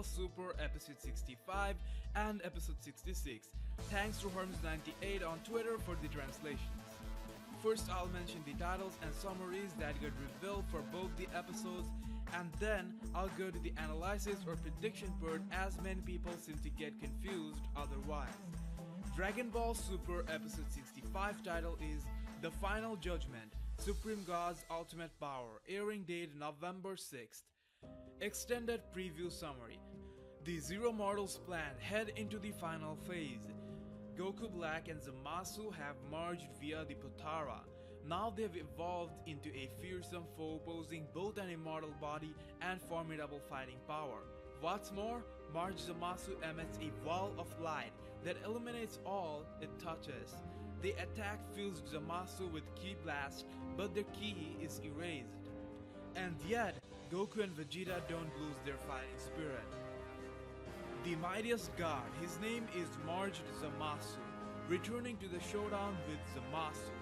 Ball Super Episode 65 and Episode 66. Thanks to Hermes98 on Twitter for the translations. First I'll mention the titles and summaries that got revealed for both the episodes, and then I'll go to the analysis or prediction part as many people seem to get confused otherwise. Dragon Ball Super Episode 65 title is The Final Judgment, Supreme God's Ultimate Power, airing date November 6th. Extended preview summary. The Zero Mortals plan head into the final phase. Goku Black and Zamasu have merged via the Potara. Now they've evolved into a fearsome foe posing both an immortal body and formidable fighting power. What's more, Zamasu emits a wall of light that eliminates all it touches. They attack fused Zamasu with Ki Blast, but their Ki is erased. And yet, Goku and Vegeta don't lose their fighting spirit. The mightiest god, his name is Zamasu, returning to the showdown with Zamasu.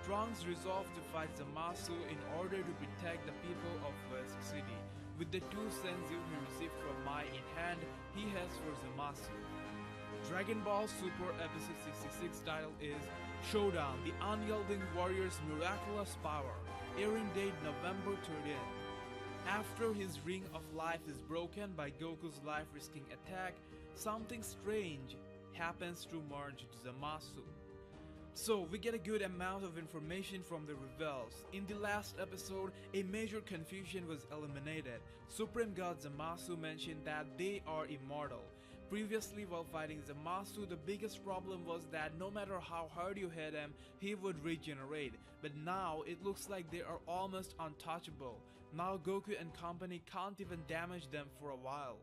Trunks resolve to fight Zamasu in order to protect the people of West City. With the two senzu he received from Mai in hand, he heads for Zamasu. Dragon Ball Super Episode 66 title is Showdown, the Unyielding Warrior's Miraculous Power, airing date November 30th. After his Ring of Life is broken by Goku's life-risking attack, something strange happens to Zamasu. So we get a good amount of information from the reveals. In the last episode, a major confusion was eliminated. Supreme God Zamasu mentioned that they are immortal. Previously, while fighting Zamasu, the biggest problem was that no matter how hard you hit him, he would regenerate. But now, it looks like they are almost untouchable. Now Goku and company can't even damage them for a while.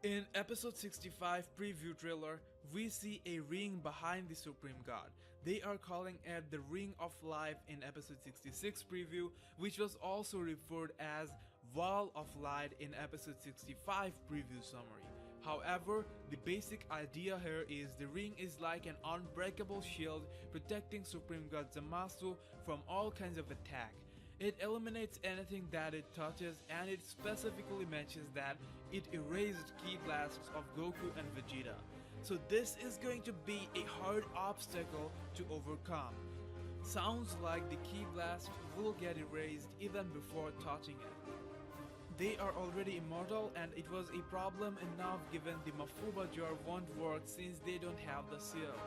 In episode 65 preview trailer, we see a ring behind the Supreme God. They are calling it the Ring of Life in episode 66 preview, which was also referred as Wall of Light in episode 65 preview summary. However, the basic idea here is the ring is like an unbreakable shield protecting Supreme God Zamasu from all kinds of attack. It eliminates anything that it touches, and it specifically mentions that it erased Ki Blasts of Goku and Vegeta. So this is going to be a hard obstacle to overcome. Sounds like the Ki Blast will get erased even before touching it. They are already immortal, and it was a problem enough given the Mafuba jar won't work since they don't have the seal.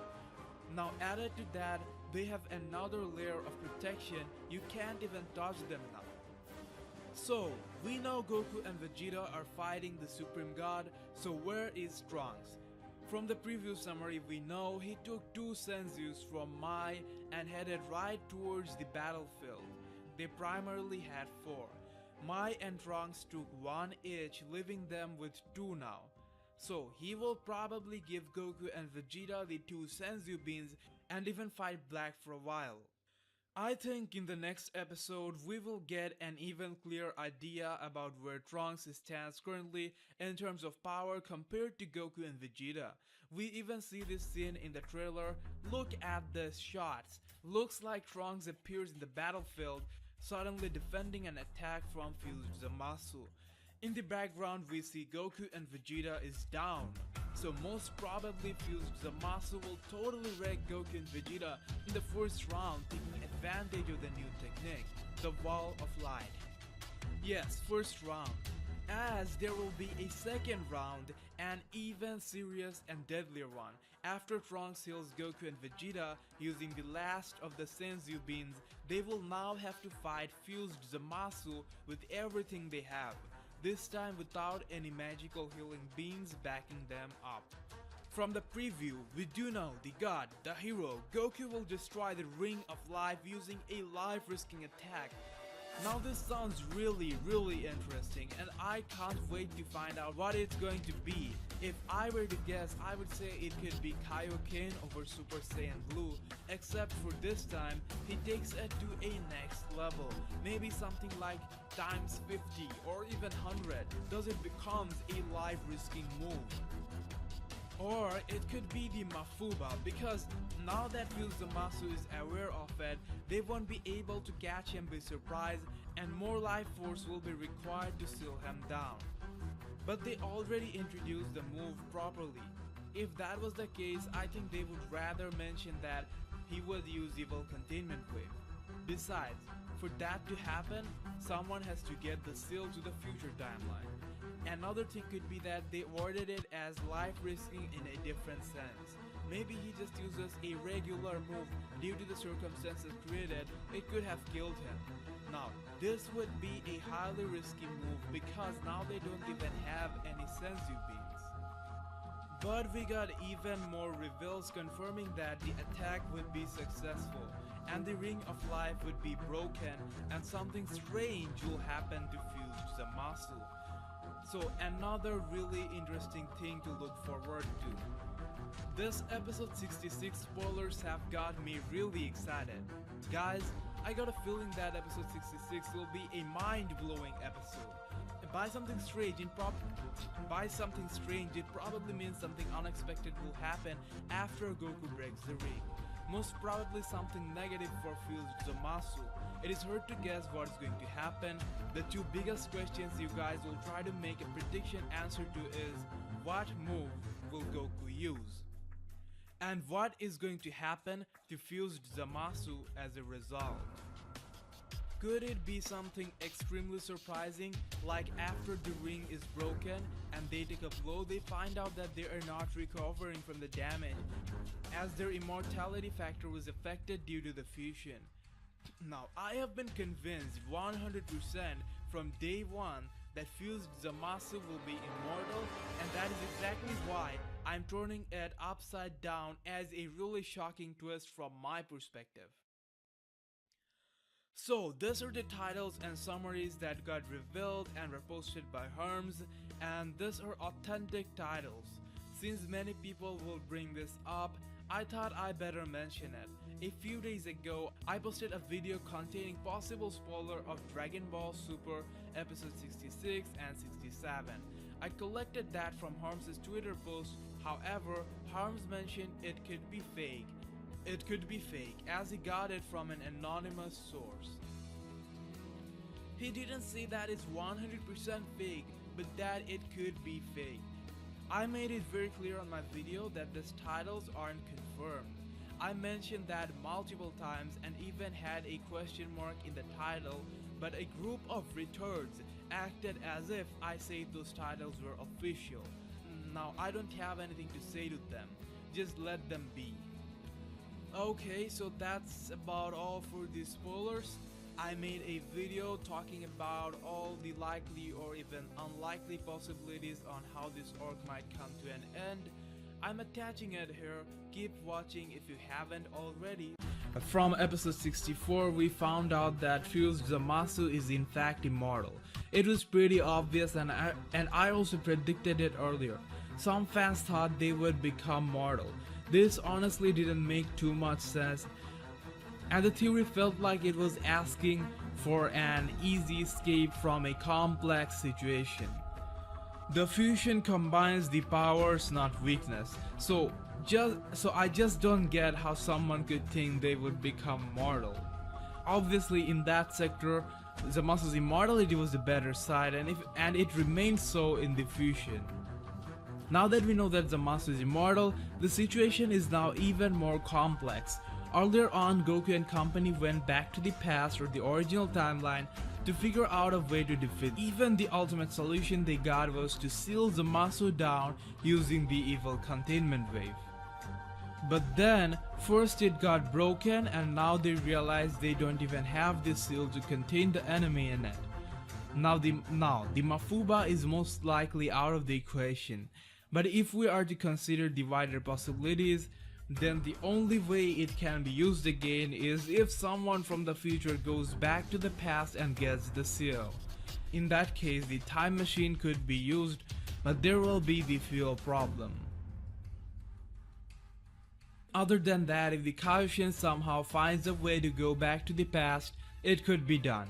Now added to that, they have another layer of protection, you can't even touch them now. So, we know Goku and Vegeta are fighting the Supreme God, so where is Trunks? From the preview summary we know he took two senzus from Mai and headed right towards the battlefield. They primarily had four. Mai and Trunks took one each, leaving them with two now. So he will probably give Goku and Vegeta the two senzu beans and even fight Black for a while. I think in the next episode we will get an even clearer idea about where Trunks stands currently in terms of power compared to Goku and Vegeta. We even see this scene in the trailer. Look at these shots. Looks like Trunks appears in the battlefield, suddenly defending an attack from fused Zamasu. In the background we see Goku and Vegeta is down, so most probably fused Zamasu will totally wreck Goku and Vegeta in the first round, taking advantage of the new technique, the Wall of Light. Yes, first round, as there will be a second round, an even serious and deadlier one. After Trunks heals Goku and Vegeta using the last of the senzu beans, they will now have to fight fused Zamasu with everything they have. This time without any magical healing beans backing them up. From the preview, we do know the god, the hero, Goku will destroy the Ring of Life using a life-risking attack. Now this sounds really interesting, and I can't wait to find out what it's going to be. If I were to guess, I would say it could be Kaio-Ken over Super Saiyan Blue, except for this time, he takes it to a next level. Maybe something like times 50 or even 100, thus it becomes a life-risking move. Or it could be the Mafuba, because now that Zamasu is aware of it, they won't be able to catch him by surprise, and more life force will be required to seal him down. But they already introduced the move properly. If that was the case, I think they would rather mention that he would use evil containment wave. Besides, for that to happen, someone has to get the seal to the future timeline. Another thing could be that they worded it as life risking in a different sense. Maybe he just uses a regular move due to the circumstances created, it could have killed him. Now, this would be a highly risky move because now they don't even have any senzu beans. But we got even more reveals confirming that the attack would be successful and the ring of life would be broken and something strange will happen to fuse Zamasu. So another really interesting thing to look forward to. This episode 66 spoilers have got me really excited. Guys, I got a feeling that episode 66 will be a mind-blowing episode. By something strange, it probably means something unexpected will happen after Goku breaks the ring. Most probably something negative for fused Zamasu. It is hard to guess what is going to happen. The two biggest questions you guys will try to make a prediction answer to is, what move will Goku use? And what is going to happen to fused Zamasu as a result? Could it be something extremely surprising, like after the ring is broken and they take a blow, they find out that they are not recovering from the damage as their immortality factor was affected due to the fusion. Now, I have been convinced 100% from day one that fused Zamasu will be immortal, and that is exactly why I'm turning it upside down as a really shocking twist from my perspective. So these are the titles and summaries that got revealed and were posted by Herms, and these are authentic titles. Since many people will bring this up, I thought I better mention it. A few days ago, I posted a video containing possible spoiler of Dragon Ball Super episode 66 and 67. I collected that from Harms' Twitter post, however, Harms mentioned it could be fake. It could be fake as he got it from an anonymous source. He didn't say that it's 100% fake, but that it could be fake. I made it very clear on my video that these titles aren't confirmed. I mentioned that multiple times and even had a question mark in the title, but a group of retards acted as if I said those titles were official. Now I don't have anything to say to them, just let them be. Okay, so that's about all for the spoilers. I made a video talking about all the likely or even unlikely possibilities on how this arc might come to an end. I'm attaching it here, keep watching if you haven't already. From episode 64 we found out that fused Zamasu is in fact immortal. It was pretty obvious and I also predicted it earlier. Some fans thought they would become mortal. This honestly didn't make too much sense, and the theory felt like it was asking for an easy escape from a complex situation. The fusion combines the powers, not weakness, so I just don't get how someone could think they would become mortal. Obviously in that sector, Zamasu's immortality was the better side, and it remained so in the fusion. Now that we know that Zamasu is immortal, the situation is now even more complex. Earlier on, Goku and company went back to the past or the original timeline to figure out a way to defeat. Even the ultimate solution they got was to seal Zamasu down using the evil containment wave. But then, first it got broken and now they realize they don't even have the seal to contain the enemy in it. Now the Mafuba is most likely out of the equation. But if we are to consider the wider possibilities, then the only way it can be used again is if someone from the future goes back to the past and gets the seal. In that case, the time machine could be used, but there will be the fuel problem. Other than that, if the Kaio-Ken somehow finds a way to go back to the past, it could be done.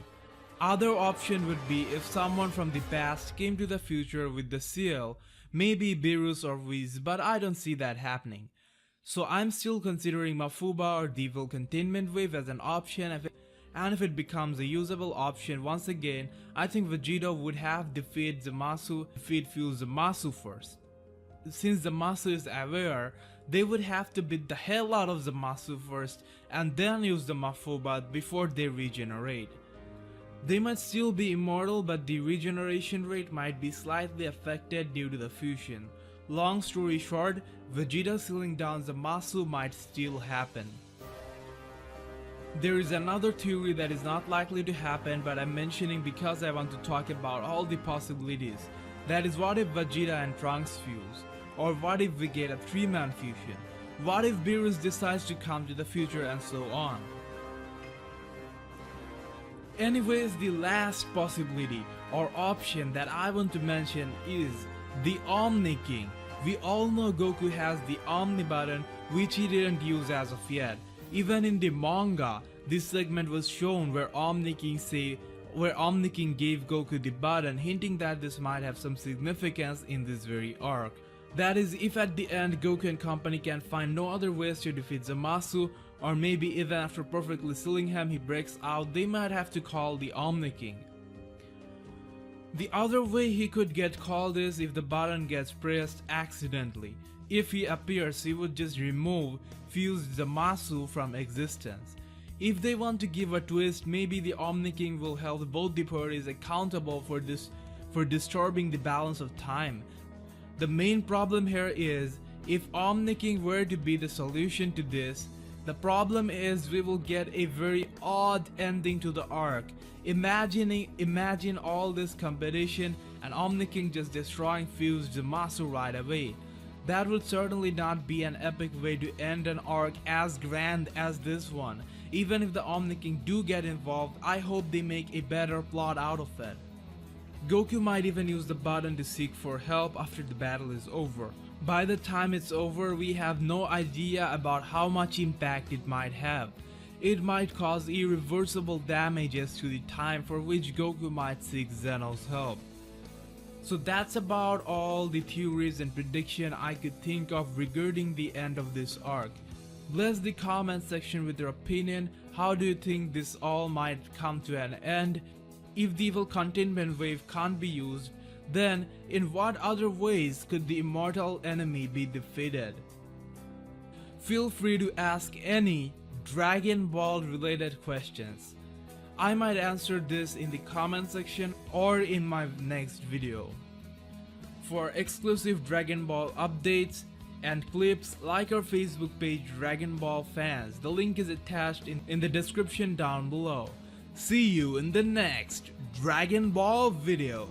Other option would be if someone from the past came to the future with the seal, maybe Beerus or Whis, but I don't see that happening. So I'm still considering Mafuba or the evil containment wave as an option, and if it becomes a usable option once again, I think Vegeta would have defeat Zamasu first. Since Zamasu is aware, they would have to beat the hell out of Zamasu first and then use the Mafobot before they regenerate. They might still be immortal, but the regeneration rate might be slightly affected due to the fusion. Long story short, Vegeta sealing down Zamasu might still happen. There is another theory that is not likely to happen, but I'm mentioning because I want to talk about all the possibilities. That is, what if Vegeta and Trunks fuse? Or what if we get a 3-man fusion? What if Beerus decides to come to the future, and so on? Anyways, the last possibility or option that I want to mention is the Omni King. We all know Goku has the Omni button, which he didn't use as of yet. Even in the manga, this segment was shown where Omni King gave Goku the button, hinting that this might have some significance in this very arc. That is, if at the end Goku and company can find no other ways to defeat Zamasu, or maybe even after perfectly sealing him he breaks out, they might have to call the Omni King. The other way he could get called is if the button gets pressed accidentally. If he appears, he would just remove fused Zamasu from existence. If they want to give a twist, maybe the Omni King will hold both the parties accountable for disturbing the balance of time. The main problem here is, if Omni King were to be the solution to this, the problem is we will get a very odd ending to the arc. Imagine all this competition and Omni King just destroying fused Zamasu right away. That would certainly not be an epic way to end an arc as grand as this one. Even if the Omni King do get involved, I hope they make a better plot out of it. Goku might even use the button to seek for help after the battle is over. By the time it's over, we have no idea about how much impact it might have. It might cause irreversible damages to the time for which Goku might seek Zeno's help. So that's about all the theories and prediction I could think of regarding the end of this arc. Bless the comment section with your opinion. How do you think this all might come to an end? If the evil containment wave can't be used, then in what other ways could the immortal enemy be defeated? Feel free to ask any Dragon Ball related questions. I might answer this in the comment section or in my next video. For exclusive Dragon Ball updates and clips, like our Facebook page Dragon Ball Fans. The link is attached in the description down below. See you in the next Dragon Ball video.